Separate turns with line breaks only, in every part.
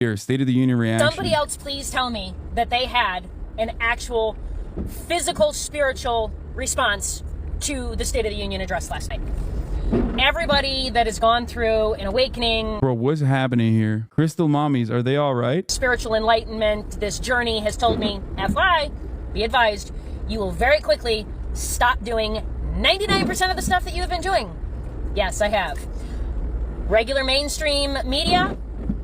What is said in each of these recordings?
Here, State of the Union reaction.
Somebody else please tell me that they had an actual physical, spiritual response to the State of the Union address last night. Everybody that has gone through an awakening.
Bro, what's happening here? Crystal mommies, are they all right?
Spiritual enlightenment, this journey has told me, FY, be advised, you will very quickly stop doing 99% of the stuff that you have been doing. Yes, I have. Regular mainstream media,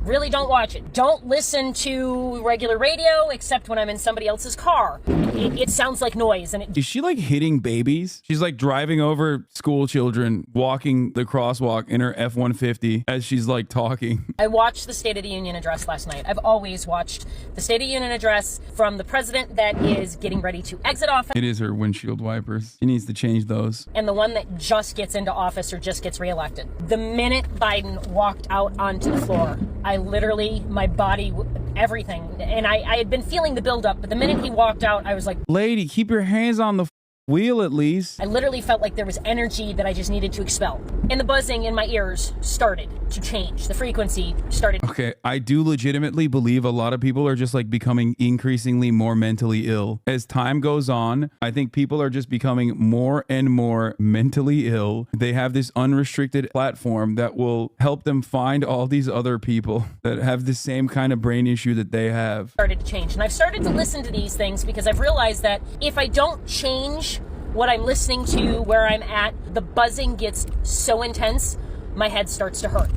really don't watch it. Don't listen to regular radio except when I'm in somebody else's car. It sounds like noise. And
is she like hitting babies? She's like driving over school children, walking the crosswalk in her F-150 as she's like talking.
I watched the State of the Union address last night. I've always watched the State of the Union address from the president that is getting ready to exit office.
It is her windshield wipers. She needs to change those.
And the one that just gets into office or just gets reelected. The minute Biden walked out onto the floor, I literally, my body, everything. And I had been feeling the buildup, but the minute he walked out, I was like,
lady, keep your hands on the wheel at least.
I literally felt like there was energy that I just needed to expel. And the buzzing in my ears started to change. The frequency started.
Okay, I do legitimately believe a lot of people are just like becoming increasingly more mentally ill. As time goes on, I think people are just becoming more and more mentally ill. They have this unrestricted platform that will help them find all these other people that have the same kind of brain issue that they have.
Started to change. And I've started to listen to these things because I've realized that if I don't change what I'm listening to, where I'm at, the buzzing gets so intense, my head starts to hurt.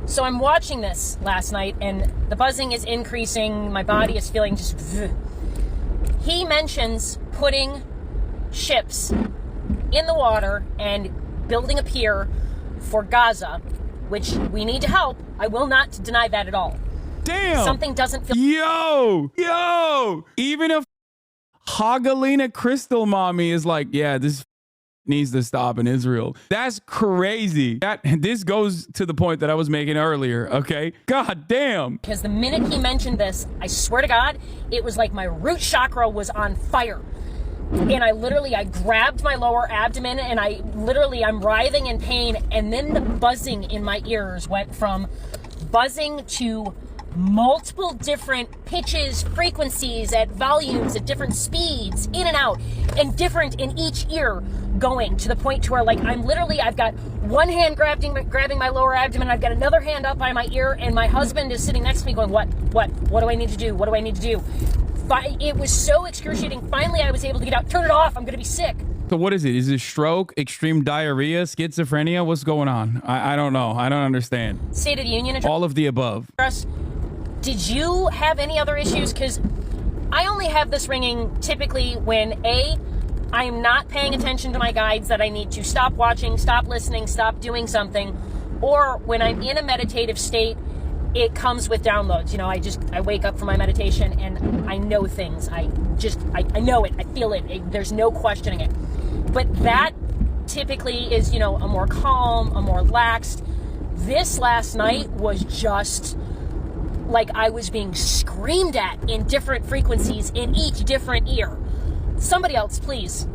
So I'm watching this last night and the buzzing is increasing. My body is feeling just... He mentions putting ships in the water and building a pier for Gaza, which we need to help. I will not deny that at all.
Damn!
Something doesn't feel...
Yo! Even if Hagalina Crystal Mommy is like, yeah, this needs to stop in Israel. That's crazy. This goes to the point that I was making earlier, okay? God damn.
Because the minute he mentioned this, I swear to God, it was like my root chakra was on fire. And I grabbed my lower abdomen and I'm writhing in pain. And then the buzzing in my ears went from buzzing to multiple different pitches, frequencies, at volumes, at different speeds, in and out, and different in each ear, going to the point to where like I've got one hand grabbing my lower abdomen, I've got another hand up by my ear, and my husband is sitting next to me going, what do I need to do? What do I need to do? It was so excruciating. Finally, I was able to get out. Turn it off. I'm going to be sick.
So what is it? Is it stroke, extreme diarrhea, schizophrenia? What's going on? I don't know. I don't understand.
State of the Union address.
All of the above.
Did you have any other issues? Because I only have this ringing typically when I am not paying attention to my guides that I need to stop watching, stop listening, stop doing something, or when I'm in a meditative state, it comes with downloads. You know, I wake up from my meditation and I know things. I know it. I feel it. There's no questioning it. But that typically is, you know, a more calm, a more laxed. This last night was just like I was being screamed at in different frequencies in each different ear. Somebody else, please.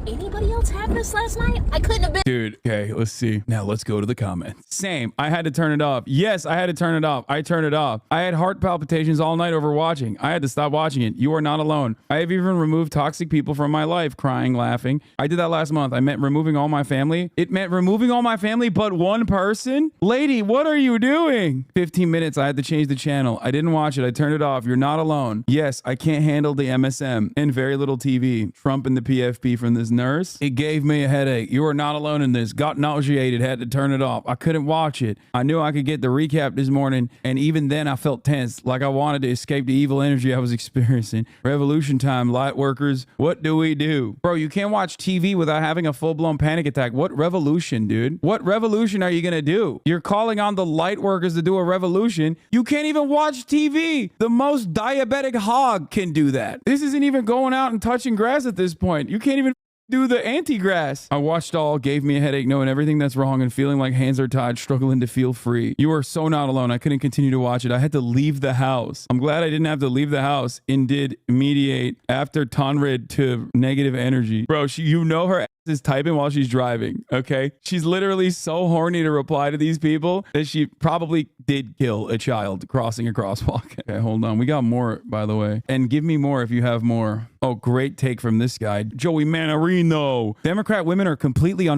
Anybody else have this last night? I couldn't have been.
Dude, okay, let's see. Now let's go to the comments. Same. I had to turn it off. Yes, I had to turn it off. I turned it off. I had heart palpitations all night over watching. I had to stop watching it. You are not alone. I have even removed toxic people from my life, crying, laughing. I did that last month. I meant removing all my family. It meant removing all my family, but one person? Lady, what are you doing? 15 minutes. I had to change the channel. I didn't watch it. I turned it off. You're not alone. Yes, I can't handle the MSM and very little TV. Trump and the PFP from this nurse. It gave me a headache. You are not alone in this. Got nauseated. Had to turn it off. I couldn't watch it. I knew I could get the recap this morning, and even then I felt tense, like I wanted to escape the evil energy I was experiencing. Revolution time, light workers. What do we do? Bro, you can't watch TV without having a full-blown panic attack. What revolution, dude? What revolution are you gonna do? You're calling on the light workers to do a revolution. You can't even watch TV. The most diabetic hog can do that. This isn't even going out and touching grass at this point. You can't even do the anti-grass. I watched all, gave me a headache, knowing everything that's wrong and feeling like hands are tied, struggling to feel free. You are so not alone. I couldn't continue to watch it. I had to leave the house. I'm glad I didn't have to leave the house and did mediate after Tonrid to negative energy. Bro, you know her is typing while she's driving, okay? She's literally so horny to reply to these people that she probably did kill a child crossing a crosswalk. Okay, hold on. We got more, by the way. And give me more if you have more. Oh, great take from this guy. Joey Manarino. Democrat women are completely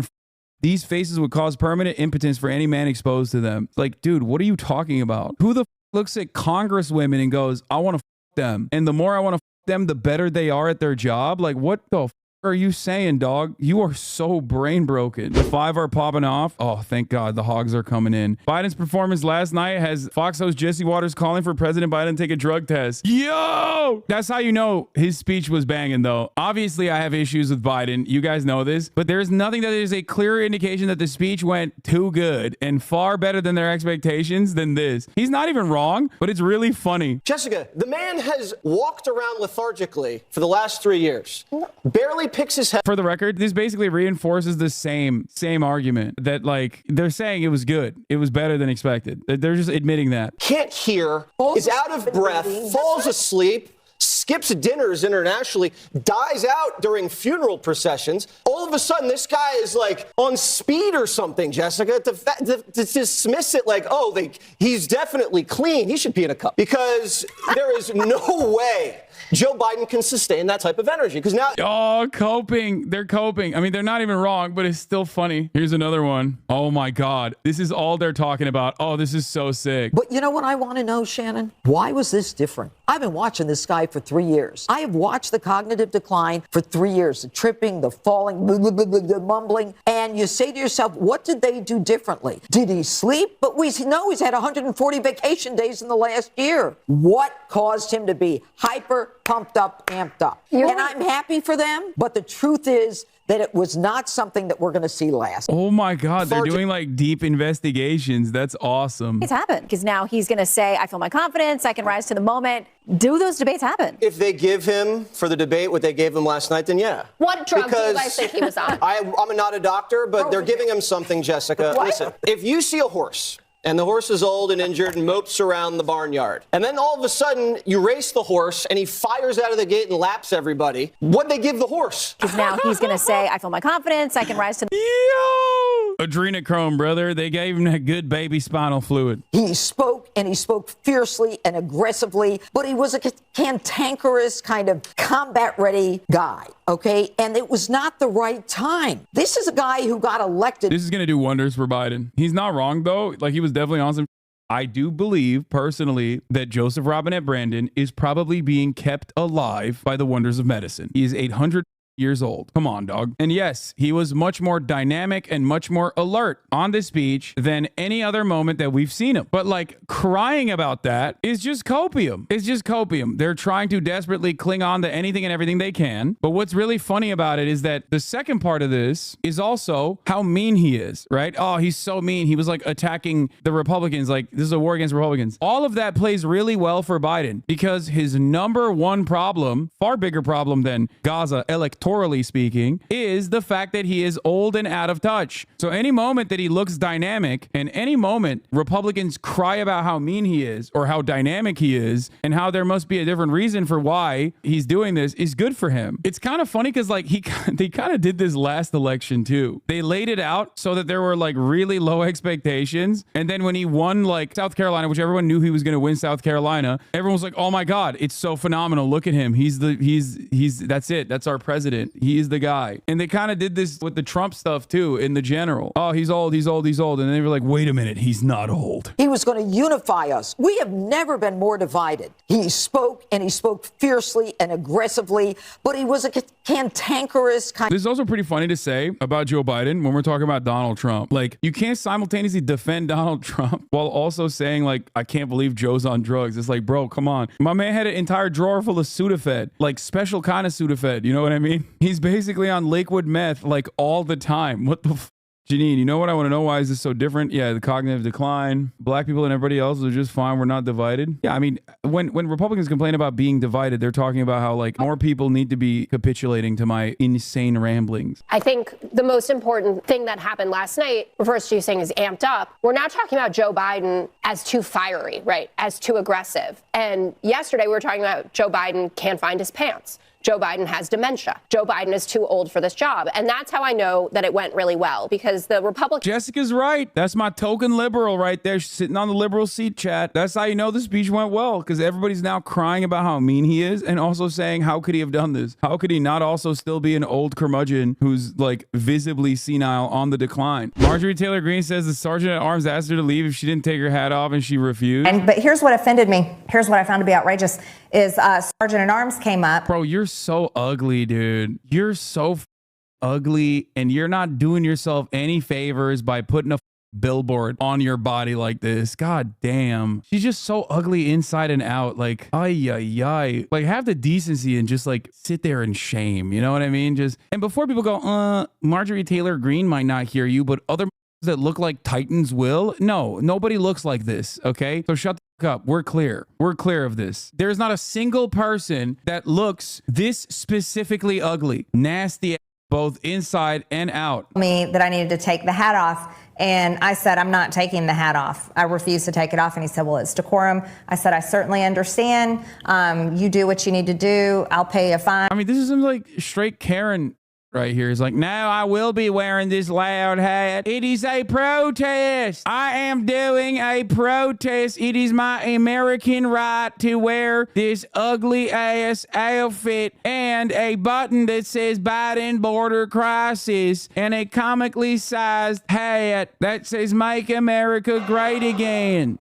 these faces would cause permanent impotence for any man exposed to them. Like, dude, what are you talking about? Who the looks at congresswomen and goes, I want to them. And the more I want to them, the better they are at their job? Like, what the are you saying, dog? You are so brain broken. The 5 are popping off. Oh, thank God. The hogs are coming in. Biden's performance last night has Fox host Jesse Waters calling for President Biden to take a drug test. Yo! That's how you know his speech was banging, though. Obviously, I have issues with Biden. You guys know this. But there's nothing that is a clear indication that the speech went too good and far better than their expectations than this. He's not even wrong, but it's really funny.
Jessica, the man has walked around lethargically for the last 3 years. Barely picks his head.
For the record, this basically reinforces the same argument that, like, they're saying it was good. It was better than expected. They're just admitting that.
Can't hear, is out of breath, falls asleep, skips dinners internationally, dies out during funeral processions. All of a sudden, this guy is like on speed or something, Jessica, to dismiss it like, oh, he's definitely clean. He should be in a cup. Because there is no way Joe Biden can sustain that type of energy. Because now...
Oh, coping. They're coping. I mean, they're not even wrong, but it's still funny. Here's another one. Oh, my God. This is all they're talking about. Oh, this is so sick.
But you know what I want to know, Shannon? Why was this different? I've been watching this guy for 3 years. I have watched the cognitive decline for 3 years. The tripping, the falling, the mumbling. And you say to yourself, what did they do differently? Did he sleep? But we know he's had 140 vacation days in the last year. What caused him to be hyper, pumped up, amped up? And I'm happy for them. But the truth is that it was not something that we're going to see last.
Oh, my God. They're doing like deep investigations. That's awesome.
It's happened because now he's going to say, I feel my confidence. I can rise to the moment. Do those debates happen?
If they give him for the debate what they gave him last night, then yeah.
What drug do you guys think he was on?
I'm not a doctor, but they're giving him something, Jessica.
What?
Listen, if you see a horse and the horse is old and injured and mopes around the barnyard, and then all of a sudden you race the horse and he fires out of the gate and laps everybody, what'd they give the horse?
Because now he's going to say, I feel my confidence. I can rise to the...
Yo! Adrenochrome, brother. They gave him that good baby spinal fluid.
He spoke, and he spoke fiercely and aggressively, but he was a cantankerous kind of combat-ready guy, okay? And it was not the right time. This is a guy who got elected.
This is going to do wonders for Biden. He's not wrong, though. Like, he was definitely on some... I do believe, personally, that Joseph Robinette Brandon is probably being kept alive by the wonders of medicine. He is 800 years old. Come on, dog. And yes, he was much more dynamic and much more alert on this speech than any other moment that we've seen him. But like crying about that is just copium. It's just copium. They're trying to desperately cling on to anything and everything they can. But what's really funny about it is that the second part of this is also how mean he is, right? Oh, he's so mean. He was like attacking the Republicans. Like, this is a war against Republicans. All of that plays really well for Biden because his number one problem, far bigger problem than Gaza electorally speaking, is the fact that he is old and out of touch. So any moment that he looks dynamic and any moment Republicans cry about how mean he is or how dynamic he is and how there must be a different reason for why he's doing this is good for him. It's kind of funny because like they kind of did this last election too. They laid it out so that there were like really low expectations. And then when he won like South Carolina, which everyone knew he was going to win South Carolina, everyone was like, oh my God, it's so phenomenal. Look at him. He's that's it. That's our president. He is the guy. And they kind of did this with the Trump stuff too in the general. Oh, he's old. And they were like, wait a minute, he's not old.
He was going to unify us. We have never been more divided. He spoke, and he spoke fiercely and aggressively, but he was a cantankerous kind.
This is also pretty funny to say about Joe Biden when we're talking about Donald Trump. Like, you can't simultaneously defend Donald Trump while also saying like, I can't believe Joe's on drugs. It's like, bro, come on. My man had an entire drawer full of Sudafed, like special kind of Sudafed. You know what I mean? He's basically on liquid meth like all the time. What the Janine, you know what I want to know? Why is this so different? Yeah, the cognitive decline. Black people and everybody else are just fine. We're not divided. Yeah, I mean, when Republicans complain about being divided, they're talking about how like more people need to be capitulating to my insane ramblings.
I think the most important thing that happened last night refers to you saying is amped up. We're now talking about Joe Biden as too fiery, right? As too aggressive. And yesterday we were talking about Joe Biden can't find his pants. Joe Biden has dementia. Joe Biden is too old for this job. And that's how I know that it went really well, because the Republicans.
Jessica's right. That's my token liberal right there. She's sitting on the liberal seat, chat. That's how you know the speech went well, because everybody's now crying about how mean he is and also saying, how could he have done this? How could he not also still be an old curmudgeon who's like visibly senile on the decline? Marjorie Taylor Greene says the sergeant at arms asked her to leave if she didn't take her hat off and she refused.
But here's what offended me. Here's what I found to be outrageous is Sergeant at Arms came up.
Bro, you're so ugly, dude. You're so ugly, and you're not doing yourself any favors by putting a billboard on your body like this. God damn. She's just so ugly inside and out. Like, ay, ay, ay. Like, have the decency and just like sit there in shame. You know what I mean? Just, and before people go, Marjorie Taylor Greene might not hear you, but other that look like Titans will. No, nobody looks like this. Okay. So shut the fuck up. We're clear. We're clear of this. There's not a single person that looks this specifically ugly, nasty, both inside and out.
Me that I needed to take the hat off. And I said, I'm not taking the hat off. I refused to take it off. And he said, well, it's decorum. I said, I certainly understand. You do what you need to do. I'll pay a fine.
I mean, this is some like straight Karen right here. Is like, no, I will be wearing this loud hat. It is a protest. I am doing a protest. It is my American right to wear this ugly ass outfit and a button that says Biden border crisis and a comically sized hat that says make America great again.